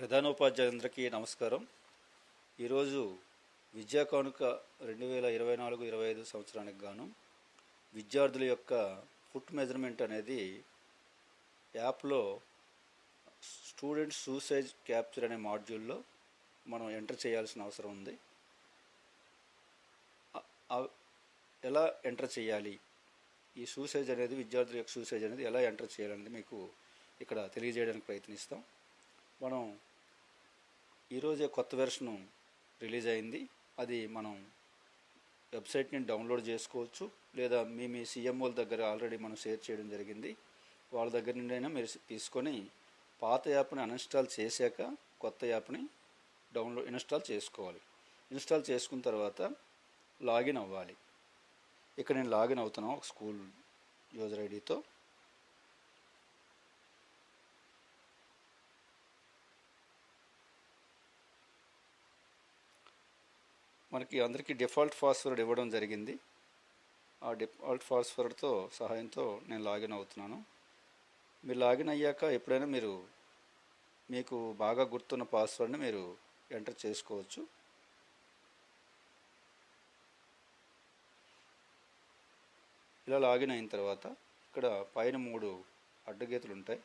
ప్రధానోపాధ్యాయులందరికీ నమస్కారం. ఈరోజు విద్యా కానుక 2024-25 సంవత్సరానికి గాను విద్యార్థుల యొక్క ఫుట్ మెజర్మెంట్ అనేది యాప్లో స్టూడెంట్ సూసైజ్ క్యాప్చర్ అనే మాడ్యూల్లో మనం ఎంటర్ చేయాల్సిన అవసరం ఉంది. ఎలా ఎంటర్ చేయాలి, ఈ సూసైజ్ అనేది విద్యార్థుల యొక్క సూసైజ్ అనేది ఎలా ఎంటర్ చేయాలనేది మీకు ఇక్కడ తెలియజేయడానికి ప్రయత్నిస్తాం. మనం ఈరోజే కొత్త వెర్షన్ రిలీజ్ అయింది. అది మనం వెబ్సైట్ని డౌన్లోడ్ చేసుకోవచ్చు, లేదా మీ సీఎంఓల దగ్గర ఆల్రెడీ మనం షేర్ చేయడం జరిగింది. వాళ్ళ దగ్గర నుండి అయినా మీరు తీసుకొని పాత యాప్ని అన్ఇన్స్టాల్ చేశాక కొత్త యాప్ని ఇన్స్టాల్ చేసుకోవాలి. ఇన్స్టాల్ చేసుకున్న తర్వాత లాగిన్ అవ్వాలి. ఇక్కడ నేను లాగిన్ అవుతున్నాను ఒక స్కూల్ యూజర్ ఐడితో. మనకి అందరికీ డిఫాల్ట్ పాస్వర్డ్ ఇవ్వడం జరిగింది. ఆ డిఫాల్ట్ పాస్వర్డ్తో సహాయంతో నేను లాగిన్ అవుతున్నాను. మీరు లాగిన్ అయ్యాక ఎప్పుడైనా మీకు బాగా గుర్తున్న పాస్వర్డ్ని మీరు ఎంటర్ చేసుకోవచ్చు. ఇలా లాగిన్ అయిన తర్వాత ఇక్కడ పైన 3 అడ్డగీతలు ఉంటాయి.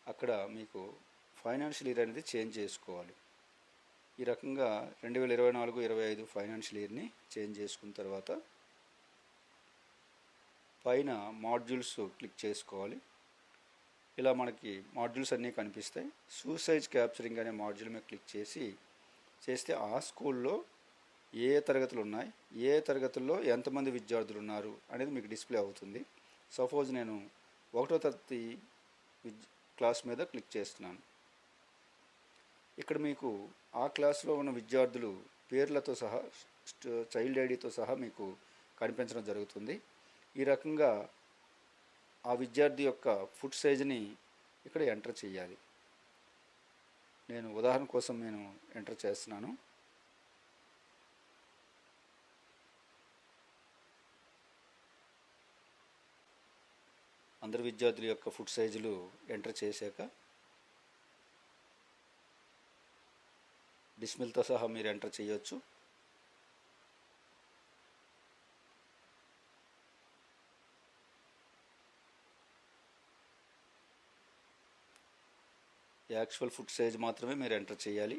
అక్కడ మీకు ఫైనాన్షియల్ ఇయర్ అనేది చేంజ్ చేసుకోవాలి. ఈ రకంగా 2024-25 ఫైనాన్షియల్ ఇయర్ని చేంజ్ చేసుకున్న తర్వాత పైన మాడ్యూల్స్ క్లిక్ చేసుకోవాలి. ఇలా మనకి మాడ్యూల్స్ అన్నీ కనిపిస్తాయి. సూసైజ్ క్యాప్చరింగ్ అనే మాడ్యూల్ మీద క్లిక్ చేస్తే ఆ స్కూల్లో ఏ తరగతులు ఉన్నాయి, ఏ తరగతుల్లో ఎంతమంది విద్యార్థులు ఉన్నారు అనేది మీకు డిస్ప్లే అవుతుంది. సపోజ్ నేను 1వ తరగతి క్లాస్ మీద క్లిక్ చేస్తున్నాను. ఇక్కడ మీకు ఆ క్లాస్లో ఉన్న విద్యార్థులు పేర్లతో సహా చైల్డ్ ఐడితో సహా మీకు కనిపించడం జరుగుతుంది. ఈ రకంగా ఆ విద్యార్థి యొక్క ఫుట్ సైజుని ఇక్కడ ఎంటర్ చేయాలి. నేను ఉదాహరణ కోసం ఎంటర్ చేస్తున్నాను. అందరు విద్యార్థుల యొక్క ఫుట్ సైజులు ఎంటర్ చేశాక డిస్మిల్తో సహా మీరు ఎంటర్ చేయొచ్చు. యాక్చువల్ ఫుట్ సైజ్ మాత్రమే మీరు ఎంటర్ చేయాలి.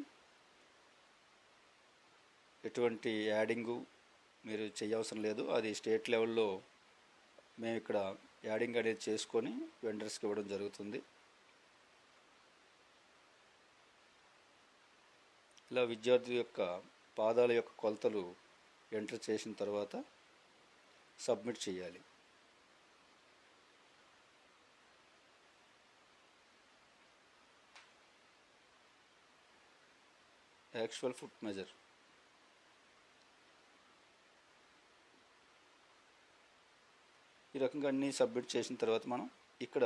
ఎటువంటి యాడింగు మీరు చేయవసరం లేదు. అది స్టేట్ లెవెల్లో మేము ఇక్కడ యాడింగ్ అనేది చేసుకొని వెండర్స్కి ఇవ్వడం జరుగుతుంది. ఇలా విద్యార్థి యొక్క పాదాల యొక్క కొలతలు ఎంటర్ చేసిన తర్వాత సబ్మిట్ చేయాలి. Actual foot measure. ఈ రకంగా అన్నీ సబ్మిట్ చేసిన తర్వాత మనం ఇక్కడ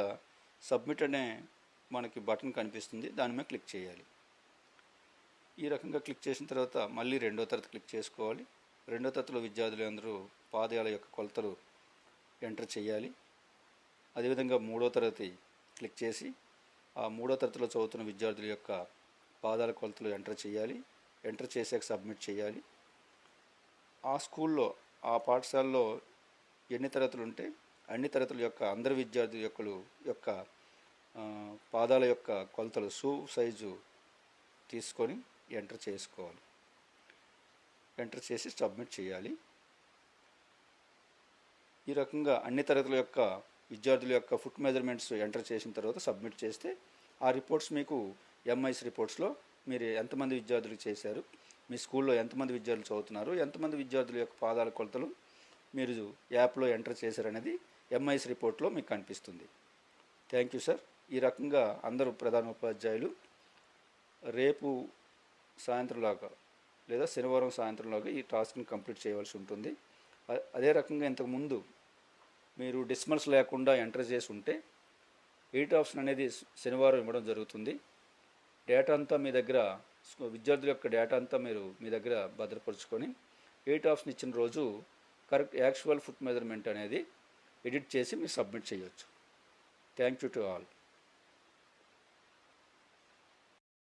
సబ్మిట్ అనే మనకి బటన్ కనిపిస్తుంది, దాని మీద క్లిక్ చేయాలి. ఈ రకంగా క్లిక్ చేసిన తర్వాత మళ్ళీ 2వ తరగతి క్లిక్ చేసుకోవాలి. 2వ తరగతిలో విద్యార్థులు అందరూ పాదాల యొక్క కొలతలు ఎంటర్ చేయాలి. అదేవిధంగా 3వ తరగతి క్లిక్ చేసి ఆ 3వ తరగతిలో చదువుతున్న విద్యార్థుల యొక్క పాదాల కొలతలు ఎంటర్ చేయాలి. ఎంటర్ చేసాక సబ్మిట్ చేయాలి. ఆ స్కూల్లో ఆ పాఠశాలలో ఎన్ని తరగతులు ఉంటే అన్ని తరగతుల యొక్క అందరి విద్యార్థుల యొక్క పాదాల యొక్క కొలతలు షూ సైజు తీసుకొని ఎంటర్ చేసుకోవాలి. ఎంటర్ చేసి సబ్మిట్ చేయాలి. ఈ రకంగా అన్ని తరగతుల యొక్క విద్యార్థుల యొక్క ఫుట్ మెజర్మెంట్స్ ఎంటర్ చేసిన తర్వాత సబ్మిట్ చేస్తే ఆ రిపోర్ట్స్ మీకు ఎంఐస్ రిపోర్ట్స్లో మీరు ఎంతమంది విద్యార్థులు చేశారు, మీ స్కూల్లో ఎంతమంది విద్యార్థులు చదువుతున్నారు, ఎంతమంది విద్యార్థుల యొక్క పాదాల కొలతలు మీరు యాప్లో ఎంటర్ చేశారనేది ఎంఐస్ రిపోర్ట్లో మీకు కనిపిస్తుంది. Thank you sir. ఈ రకంగా అందరూ ప్రధానోపాధ్యాయులు రేపు సాయంత్రంలాగా లేదా శనివారం సాయంత్రంలాగా ఈ టాస్క్ని కంప్లీట్ చేయవలసి ఉంటుంది. అదే రకంగా ఇంతకుముందు మీరు డెసిమల్స్ లేకుండా ఎంటర్ చేసి ఉంటే 8 ఆప్షన్ అనేది శనివారం ఇవ్వడం జరుగుతుంది. డేటా అంతా మీ దగ్గర విద్యార్థుల యొక్క డేటా అంతా మీరు మీ దగ్గర భద్రపరుచుకొని 8 ఆప్షన్ ఇచ్చిన రోజు కరెక్ట్ యాక్చువల్ ఫుట్ మెజర్మెంట్ అనేది ఎడిట్ చేసి మీరు సబ్మిట్ చేయవచ్చు. Thank you to all.